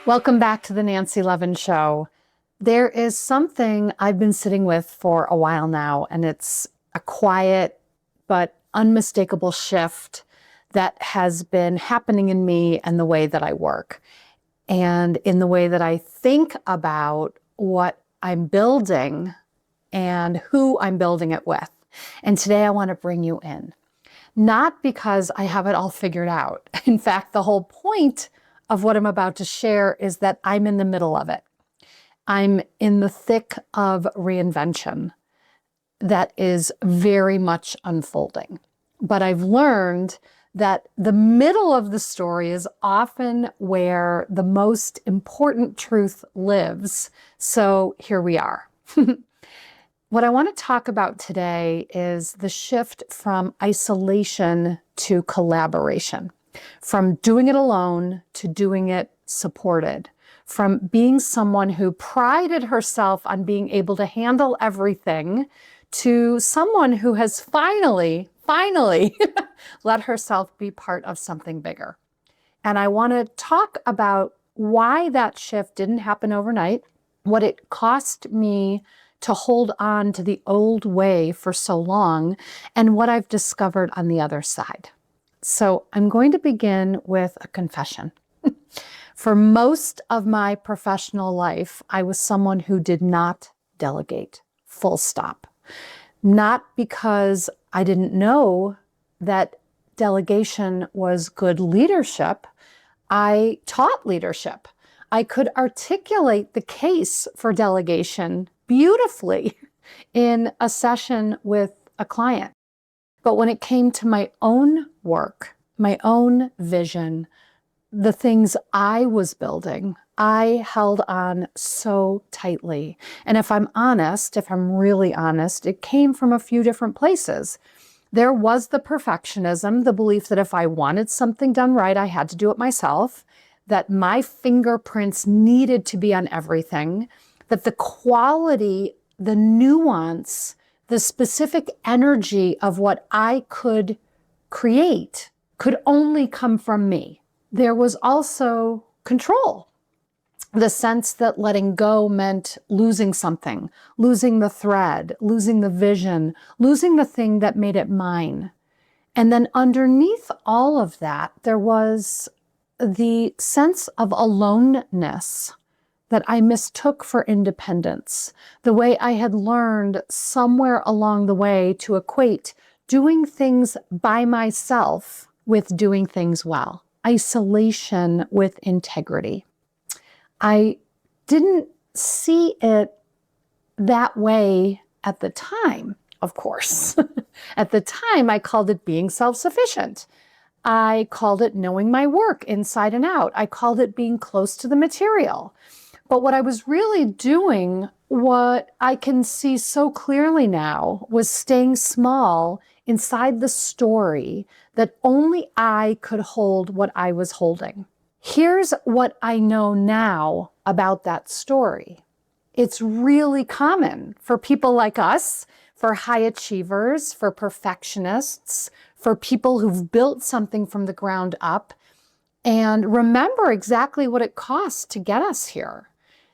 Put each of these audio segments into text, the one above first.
Welcome back to the Nancy Levin Show. There is something I've been sitting with for a while now, and it's a quiet but unmistakable shift that has been happening in me and the way that I work, and in the way that I think about what I'm building and who I'm building it with. And today I want to bring you in. Not because I have it all figured out. In fact, the whole point of what I'm about to share is that I'm in the middle of it. I'm in the thick of reinvention that is very much unfolding. But I've learned that the middle of the story is often where the most important truth lives. So here we are. What I want to talk about today is the shift from isolation to collaboration, from doing it alone to doing it supported, from being someone who prided herself on being able to handle everything to someone who has finally let herself be part of something bigger. And I want to talk about why that shift didn't happen overnight, what it cost me to hold on to the old way for so long, and what I've discovered on the other side. So I'm going to begin with a confession. For most of my professional life, I was someone who did not delegate, full stop. Not because I didn't know that delegation was good leadership. I taught leadership. I could articulate the case for delegation beautifully in a session with a client. But when it came to my own work, my own vision, the things I was building, I held on so tightly. And if I'm really honest, it came from a few different places. There was the perfectionism, the belief that if I wanted something done right, I had to do it myself, that my fingerprints needed to be on everything, that the quality, the nuance, the specific energy of what I could create could only come from me. There was also control. The sense that letting go meant losing something, losing the thread, losing the vision, losing the thing that made it mine. And then underneath all of that, there was the sense of aloneness that I mistook for independence, the way I had learned somewhere along the way to equate doing things by myself with doing things well, isolation with integrity. I didn't see it that way at the time, of course. At the time, I called it being self-sufficient. I called it knowing my work inside and out. I called it being close to the material. But what I was really doing, what I can see so clearly now, was staying small inside the story that only I could hold what I was holding. Here's what I know now about that story. It's really common for people like us, for high achievers, for perfectionists, for people who've built something from the ground up, and remember exactly what it costs to get us here.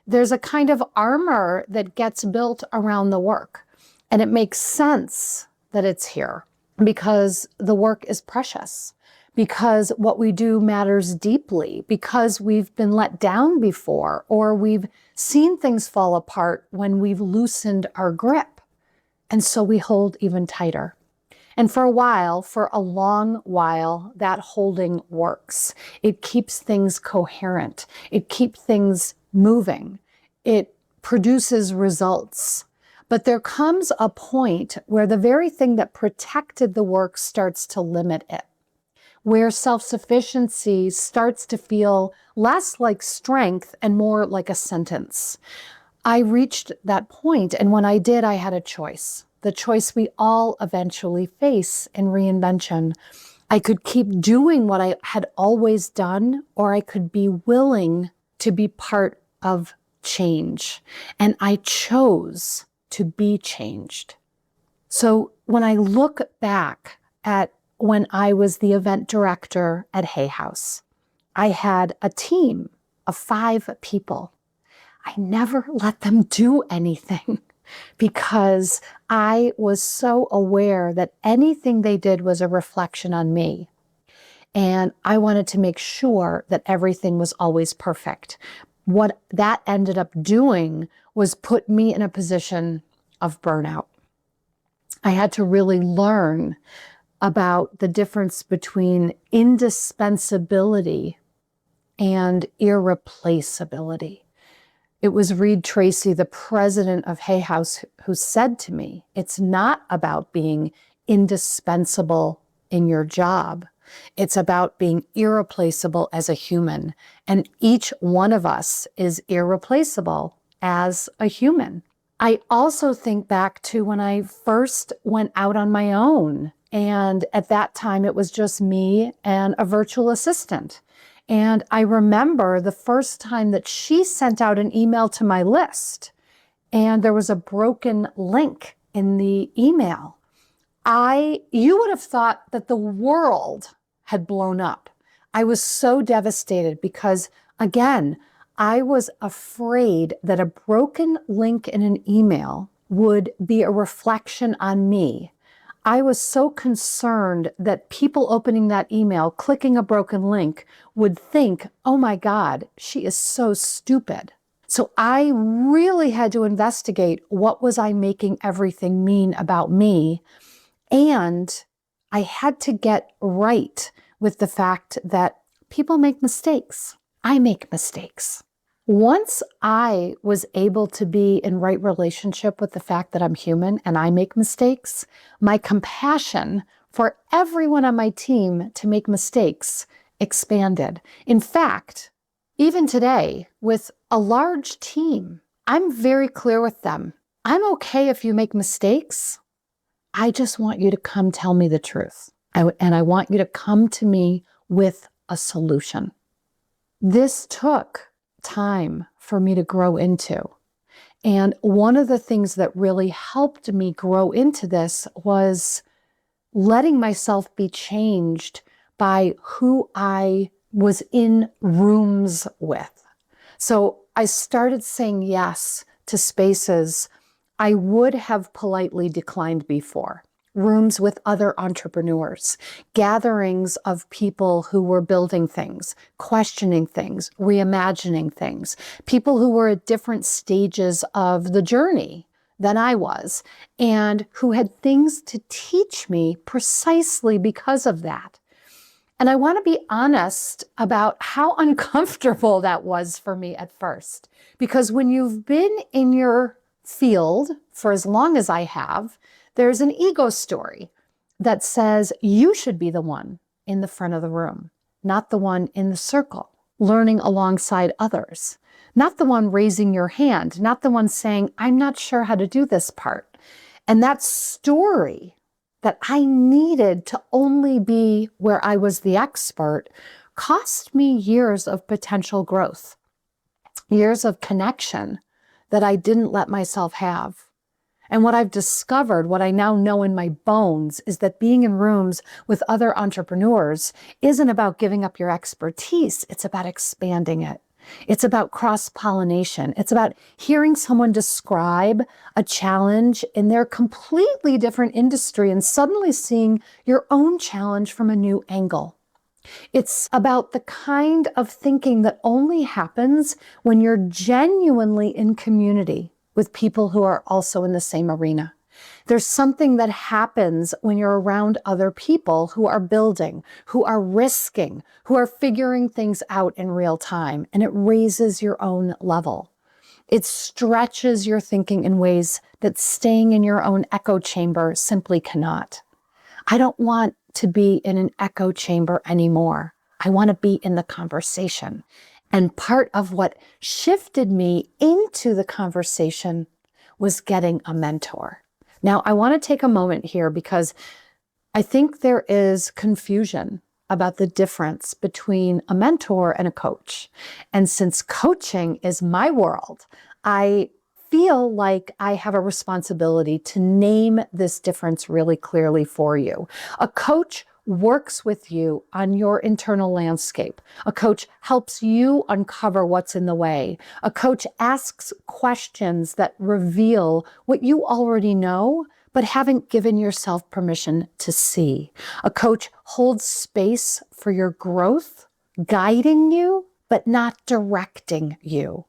There's a kind of armor that gets built around the work, and it makes sense that it's here because the work is precious, because what we do matters deeply, because we've been let down before, or we've seen things fall apart when we've loosened our grip. And so we hold even tighter. And for a long while, that holding works. It keeps things coherent. It keeps things moving. It produces results. But there comes a point where the very thing that protected the work starts to limit it, where self-sufficiency starts to feel less like strength and more like a sentence. I reached that point, and when I did, I had a choice. The choice we all eventually face in reinvention. I could keep doing what I had always done, or I could be willing to be part of change. And I chose to be changed. So when I look back at when I was the event director at Hay House, I had a team of 5 people. I never let them do anything because I was so aware that anything they did was a reflection on me. And I wanted to make sure that everything was always perfect. What that ended up doing was put me in a position of burnout. I had to really learn about the difference between indispensability and irreplaceability. It was Reed Tracy, the president of Hay House, who said to me, it's not about being indispensable in your job. It's about being irreplaceable as a human. And each one of us is irreplaceable as a human. I also think back to when I first went out on my own. And at that time, it was just me and a virtual assistant. And I remember the first time that she sent out an email to my list, and there was a broken link in the email. You would have thought that the world had blown up. I was so devastated because, again, I was afraid that a broken link in an email would be a reflection on me. I was so concerned that people opening that email, clicking a broken link, would think, oh my God, she is so stupid. So I really had to investigate what was I making everything mean about me. And I had to get right with the fact that people make mistakes. I make mistakes. Once I was able to be in right relationship with the fact that I'm human and I make mistakes, my compassion for everyone on my team to make mistakes expanded. In fact, even today, with a large team, I'm very clear with them. I'm okay if you make mistakes. I just want you to come tell me the truth. And I want you to come to me with a solution. This took time for me to grow into. And one of the things that really helped me grow into this was letting myself be changed by who I was in rooms with. So I started saying yes to spaces I would have politely declined before. Rooms with other entrepreneurs, gatherings of people who were building things, questioning things, reimagining things, people who were at different stages of the journey than I was, and who had things to teach me precisely because of that. And I want to be honest about how uncomfortable that was for me at first, because when you've been in your field for as long as I have, there's an ego story that says you should be the one in the front of the room, not the one in the circle, learning alongside others, not the one raising your hand, not the one saying, I'm not sure how to do this part. And that story that I needed to only be where I was the expert cost me years of potential growth, years of connection that I didn't let myself have. And what I've discovered, what I now know in my bones, is that being in rooms with other entrepreneurs isn't about giving up your expertise. It's about expanding it. It's about cross-pollination. It's about hearing someone describe a challenge in their completely different industry and suddenly seeing your own challenge from a new angle. It's about the kind of thinking that only happens when you're genuinely in community with people who are also in the same arena. There's something that happens when you're around other people who are building, who are risking, who are figuring things out in real time, and it raises your own level. It stretches your thinking in ways that staying in your own echo chamber simply cannot. I don't want to be in an echo chamber anymore. I want to be in the conversation. And part of what shifted me into the conversation was getting a mentor. Now, I want to take a moment here because I think there is confusion about the difference between a mentor and a coach. And since coaching is my world, I feel like I have a responsibility to name this difference really clearly for you. A coach works with you on your internal landscape. A coach helps you uncover what's in the way. A coach asks questions that reveal what you already know, but haven't given yourself permission to see. A coach holds space for your growth, guiding you, but not directing you.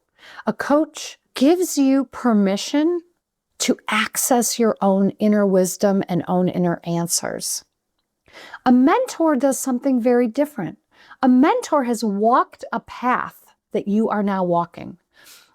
A coach gives you permission to access your own inner wisdom and own inner answers. A mentor does something very different. A mentor has walked a path that you are now walking.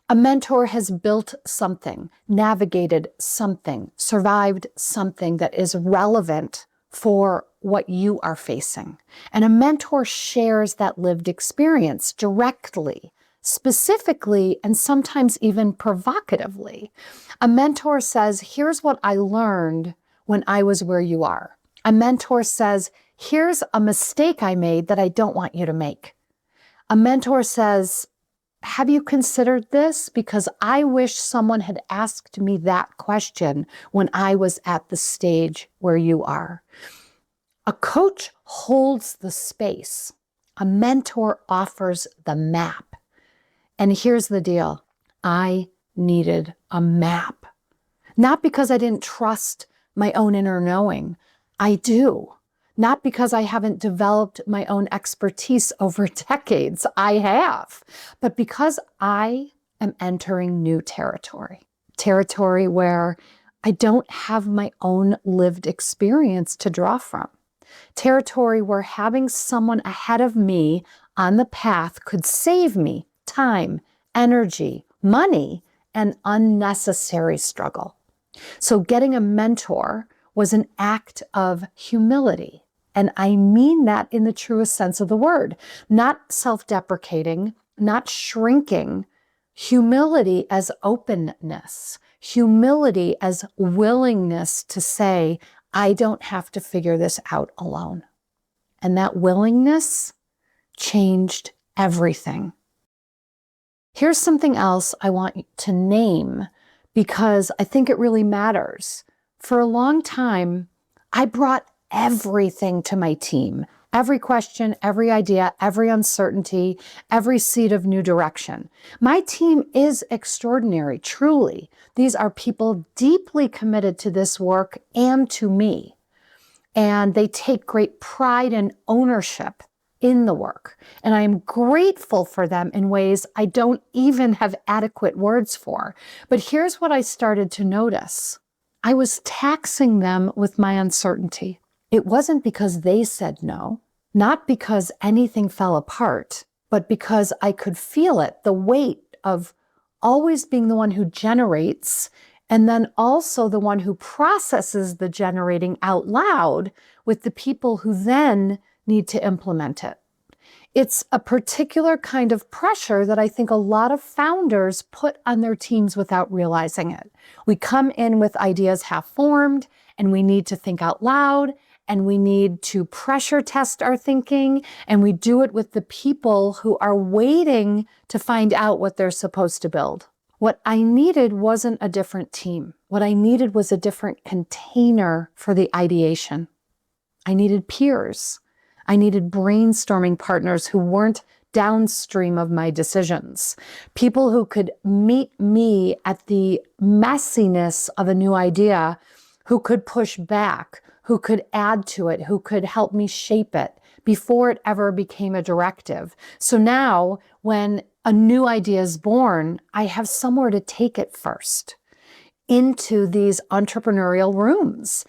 A mentor has built something, navigated something, survived something that is relevant for what you are facing. And a mentor shares that lived experience directly, specifically, and sometimes even provocatively. A mentor says, here's what I learned when I was where you are. A mentor says, here's a mistake I made that I don't want you to make. A mentor says, have you considered this? Because I wish someone had asked me that question when I was at the stage where you are. A coach holds the space. A mentor offers the map. And here's the deal. I needed a map. Not because I didn't trust my own inner knowing. I do. Not because I haven't developed my own expertise over decades. I have. But because I am entering new territory. Territory where I don't have my own lived experience to draw from. Territory where having someone ahead of me on the path could save me time, energy, money, and unnecessary struggle. So getting a mentor was an act of humility. And I mean that in the truest sense of the word, not self-deprecating, not shrinking, humility as openness, humility as willingness to say, I don't have to figure this out alone. And that willingness changed everything. Here's something else I want to name because I think it really matters. For a long time, I brought everything to my team. Every question, every idea, every uncertainty, every seed of new direction. My team is extraordinary, truly. These are people deeply committed to this work and to me. And they take great pride and ownership in the work. And I am grateful for them in ways I don't even have adequate words for. But here's what I started to notice. I was taxing them with my uncertainty. It wasn't because they said no, not because anything fell apart, but because I could feel it, the weight of always being the one who generates and then also the one who processes the generating out loud with the people who then need to implement it. It's a particular kind of pressure that I think a lot of founders put on their teams without realizing it. We come in with ideas half formed and we need to think out loud and we need to pressure test our thinking, and we do it with the people who are waiting to find out what they're supposed to build. What I needed wasn't a different team. What I needed was a different container for the ideation. I needed peers. I needed brainstorming partners who weren't downstream of my decisions. People who could meet me at the messiness of a new idea, who could push back, who could add to it, who could help me shape it before it ever became a directive. So now when a new idea is born, I have somewhere to take it first, into these entrepreneurial rooms,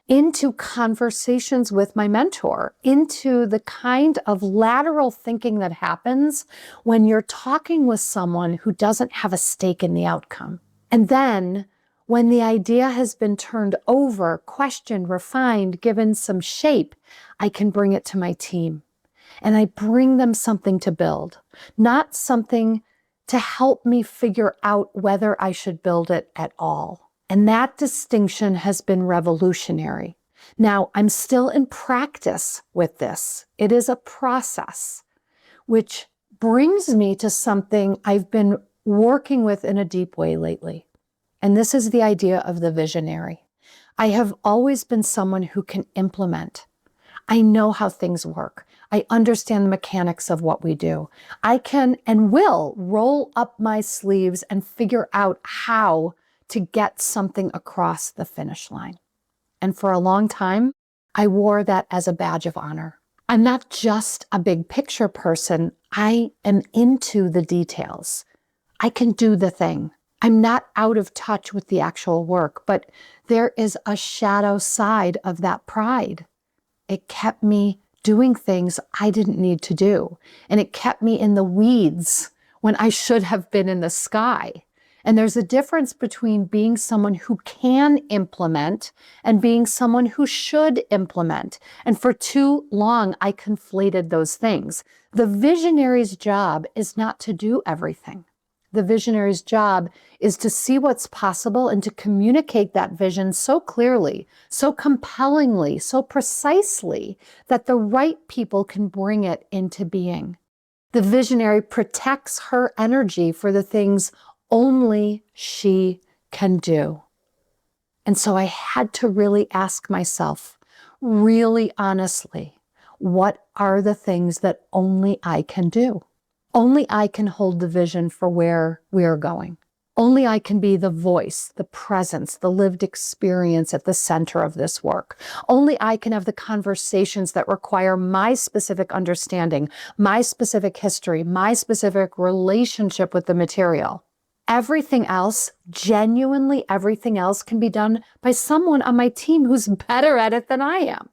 into conversations with my mentor, into the kind of lateral thinking that happens when you're talking with someone who doesn't have a stake in the outcome. And then when the idea has been turned over, questioned, refined, given some shape, I can bring it to my team. And I bring them something to build, not something to help me figure out whether I should build it at all. And that distinction has been revolutionary. Now, I'm still in practice with this. It is a process, which brings me to something I've been working with in a deep way lately. And this is the idea of the visionary. I have always been someone who can implement. I know how things work. I understand the mechanics of what we do. I can and will roll up my sleeves and figure out how to get something across the finish line. And for a long time, I wore that as a badge of honor. I'm not just a big picture person. I am into the details. I can do the thing. I'm not out of touch with the actual work, but there is a shadow side of that pride. It kept me doing things I didn't need to do. And it kept me in the weeds when I should have been in the sky. And there's a difference between being someone who can implement and being someone who should implement. And for too long, I conflated those things. The visionary's job is not to do everything. The visionary's job is to see what's possible and to communicate that vision so clearly, so compellingly, so precisely that the right people can bring it into being. The visionary protects her energy for the things only she can do. And so I had to really ask myself, really honestly, what are the things that only I can do? Only I can hold the vision for where we are going. Only I can be the voice, the presence, the lived experience at the center of this work. Only I can have the conversations that require my specific understanding, my specific history, my specific relationship with the material. Everything else, genuinely everything else, can be done by someone on my team who's better at it than I am.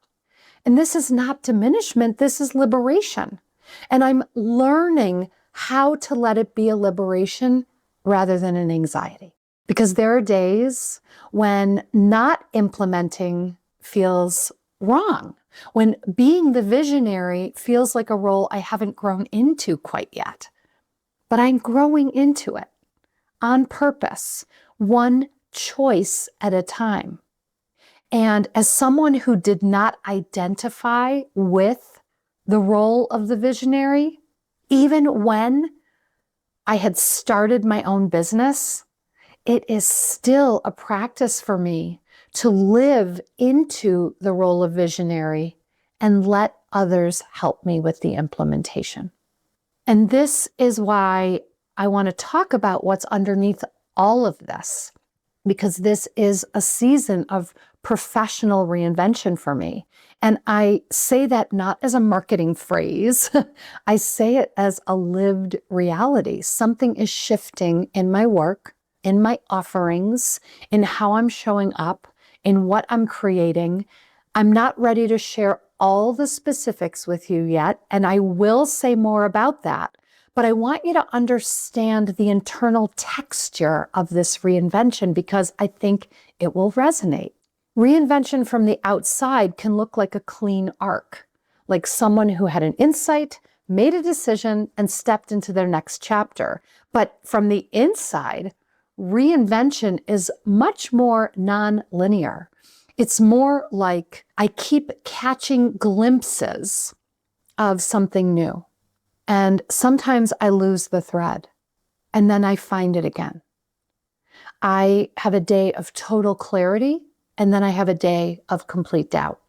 And this is not diminishment, this is liberation. And I'm learning how to let it be a liberation rather than an anxiety. Because there are days when not implementing feels wrong, when being the visionary feels like a role I haven't grown into quite yet. But I'm growing into it on purpose, one choice at a time. And as someone who did not identify with the role of the visionary, even when I had started my own business, it is still a practice for me to live into the role of visionary and let others help me with the implementation. And this is why I want to talk about what's underneath all of this, because this is a season of professional reinvention for me. And I say that not as a marketing phrase, I say it as a lived reality. Something is shifting in my work, in my offerings, in how I'm showing up, in what I'm creating. I'm not ready to share all the specifics with you yet, and I will say more about that. But I want you to understand the internal texture of this reinvention because I think it will resonate. Reinvention from the outside can look like a clean arc, like someone who had an insight, made a decision, and stepped into their next chapter. But from the inside, reinvention is much more non-linear. It's more like I keep catching glimpses of something new. And sometimes I lose the thread and then I find it again. I have a day of total clarity and then I have a day of complete doubt.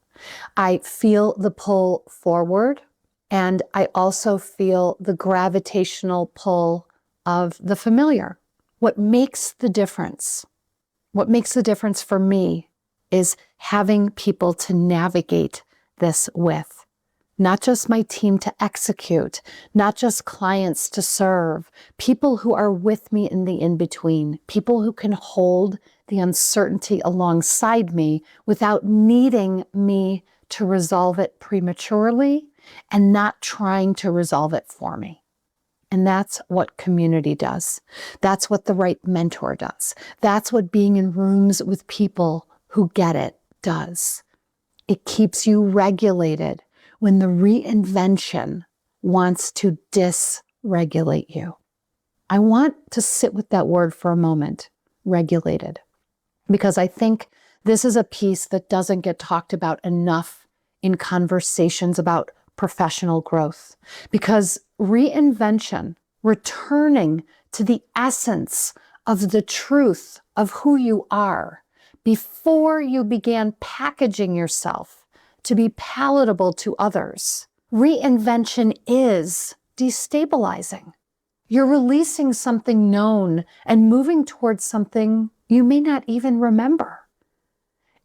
I feel the pull forward and I also feel the gravitational pull of the familiar. What makes the difference for me is having people to navigate this with. Not just my team to execute, not just clients to serve, people who are with me in the in-between, people who can hold the uncertainty alongside me without needing me to resolve it prematurely and not trying to resolve it for me. And that's what community does. That's what the right mentor does. That's what being in rooms with people who get it does. It keeps you regulated when the reinvention wants to dysregulate you. I want to sit with that word for a moment, regulated, because I think this is a piece that doesn't get talked about enough in conversations about professional growth. Because reinvention, returning to the essence of the truth of who you are before you began packaging yourself to be palatable to others. Reinvention is destabilizing. You're releasing something known and moving towards something you may not even remember.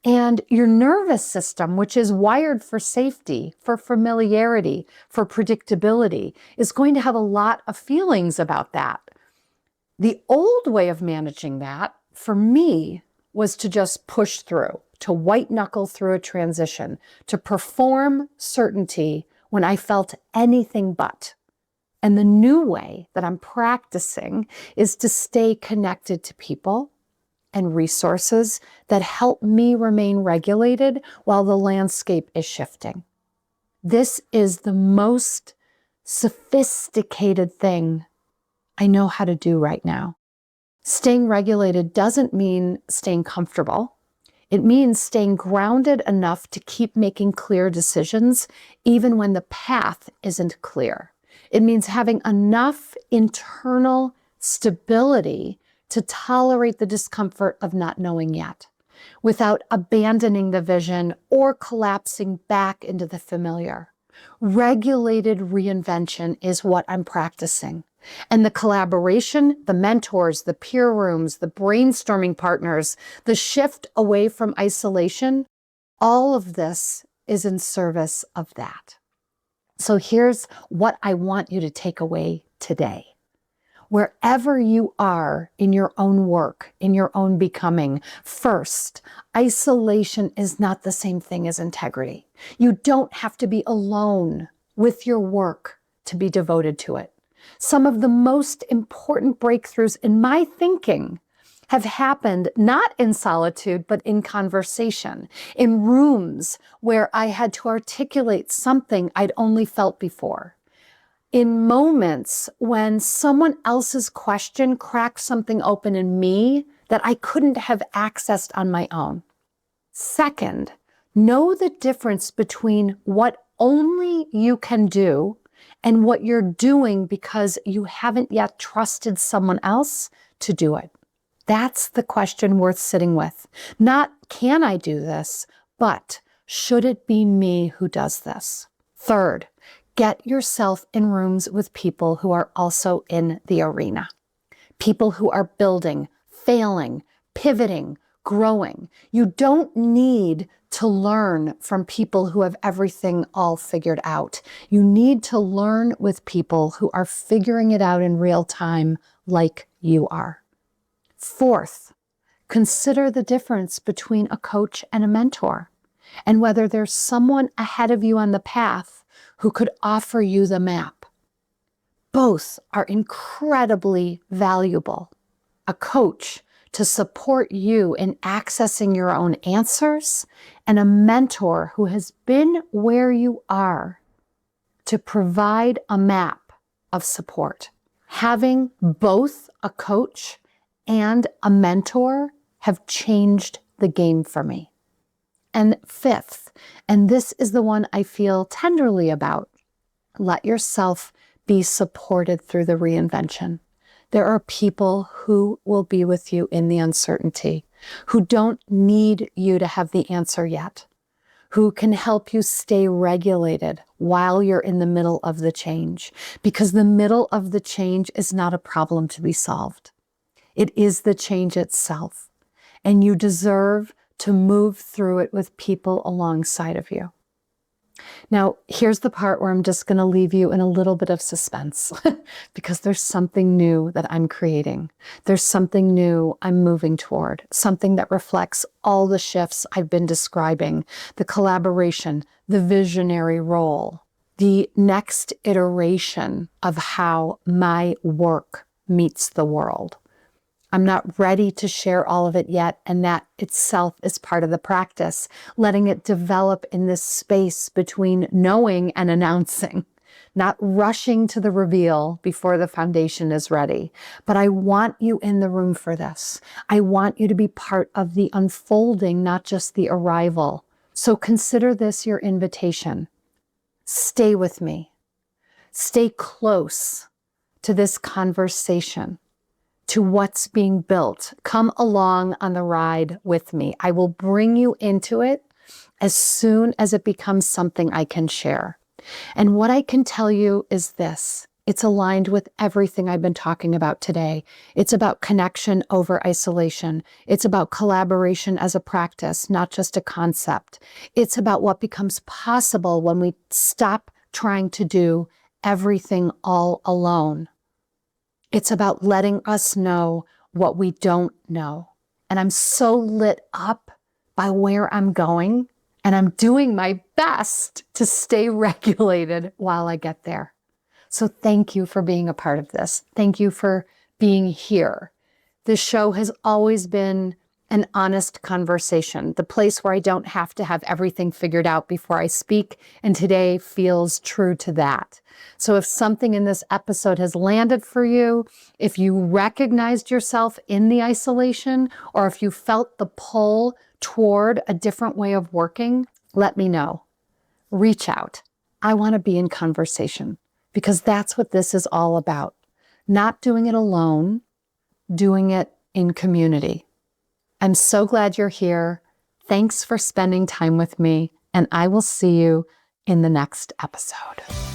And your nervous system, which is wired for safety, for familiarity, for predictability, is going to have a lot of feelings about that. The old way of managing that, for me, was to just push through, to white knuckle through a transition, to perform certainty when I felt anything but. And the new way that I'm practicing is to stay connected to people and resources that help me remain regulated while the landscape is shifting. This is the most sophisticated thing I know how to do right now. Staying regulated doesn't mean staying comfortable. It means staying grounded enough to keep making clear decisions, even when the path isn't clear. It means having enough internal stability to tolerate the discomfort of not knowing yet, without abandoning the vision or collapsing back into the familiar. Regulated reinvention is what I'm practicing. And the collaboration, the mentors, the peer rooms, the brainstorming partners, the shift away from isolation, all of this is in service of that. So here's what I want you to take away today. Wherever you are in your own work, in your own becoming, first, isolation is not the same thing as integrity. You don't have to be alone with your work to be devoted to it. Some of the most important breakthroughs in my thinking have happened not in solitude, but in conversation, in rooms where I had to articulate something I'd only felt before. In moments when someone else's question cracked something open in me that I couldn't have accessed on my own. Second, know the difference between what only you can do and what you're doing because you haven't yet trusted someone else to do it. That's the question worth sitting with. Not, can I do this, but should it be me who does this? Third, get yourself in rooms with people who are also in the arena. People who are building, failing, pivoting, growing. You don't need to learn from people who have everything all figured out. You need to learn with people who are figuring it out in real time like you are. Fourth, consider the difference between a coach and a mentor, and whether there's someone ahead of you on the path who could offer you the map. Both are incredibly valuable. A coach to support you in accessing your own answers, and a mentor who has been where you are to provide a map of support. Having both a coach and a mentor have changed the game for me. And fifth, and this is the one I feel tenderly about, let yourself be supported through the reinvention. There are people who will be with you in the uncertainty, who don't need you to have the answer yet, who can help you stay regulated while you're in the middle of the change, because the middle of the change is not a problem to be solved. It is the change itself, and you deserve to move through it with people alongside of you. Now, here's the part where I'm just going to leave you in a little bit of suspense because there's something new that I'm creating. There's something new I'm moving toward, something that reflects all the shifts I've been describing, the collaboration, the visionary role, the next iteration of how my work meets the world. I'm not ready to share all of it yet, and that itself is part of the practice, letting it develop in this space between knowing and announcing, not rushing to the reveal before the foundation is ready. But I want you in the room for this. I want you to be part of the unfolding, not just the arrival. So consider this your invitation. Stay with me. Stay close to this conversation, to what's being built. Come along on the ride with me. I will bring you into it as soon as it becomes something I can share. And what I can tell you is this. It's aligned with everything I've been talking about today. It's about connection over isolation. It's about collaboration as a practice, not just a concept. It's about what becomes possible when we stop trying to do everything all alone. It's about letting us know what we don't know. And I'm so lit up by where I'm going, and I'm doing my best to stay regulated while I get there. So thank you for being a part of this. Thank you for being here. This show has always been an honest conversation, the place where I don't have to have everything figured out before I speak, and today feels true to that. So if something in this episode has landed for you, if you recognized yourself in the isolation, or if you felt the pull toward a different way of working, let me know. Reach out. I want to be in conversation. Because that's what this is all about. Not doing it alone, doing it in community. I'm so glad you're here. Thanks for spending time with me, and I will see you in the next episode.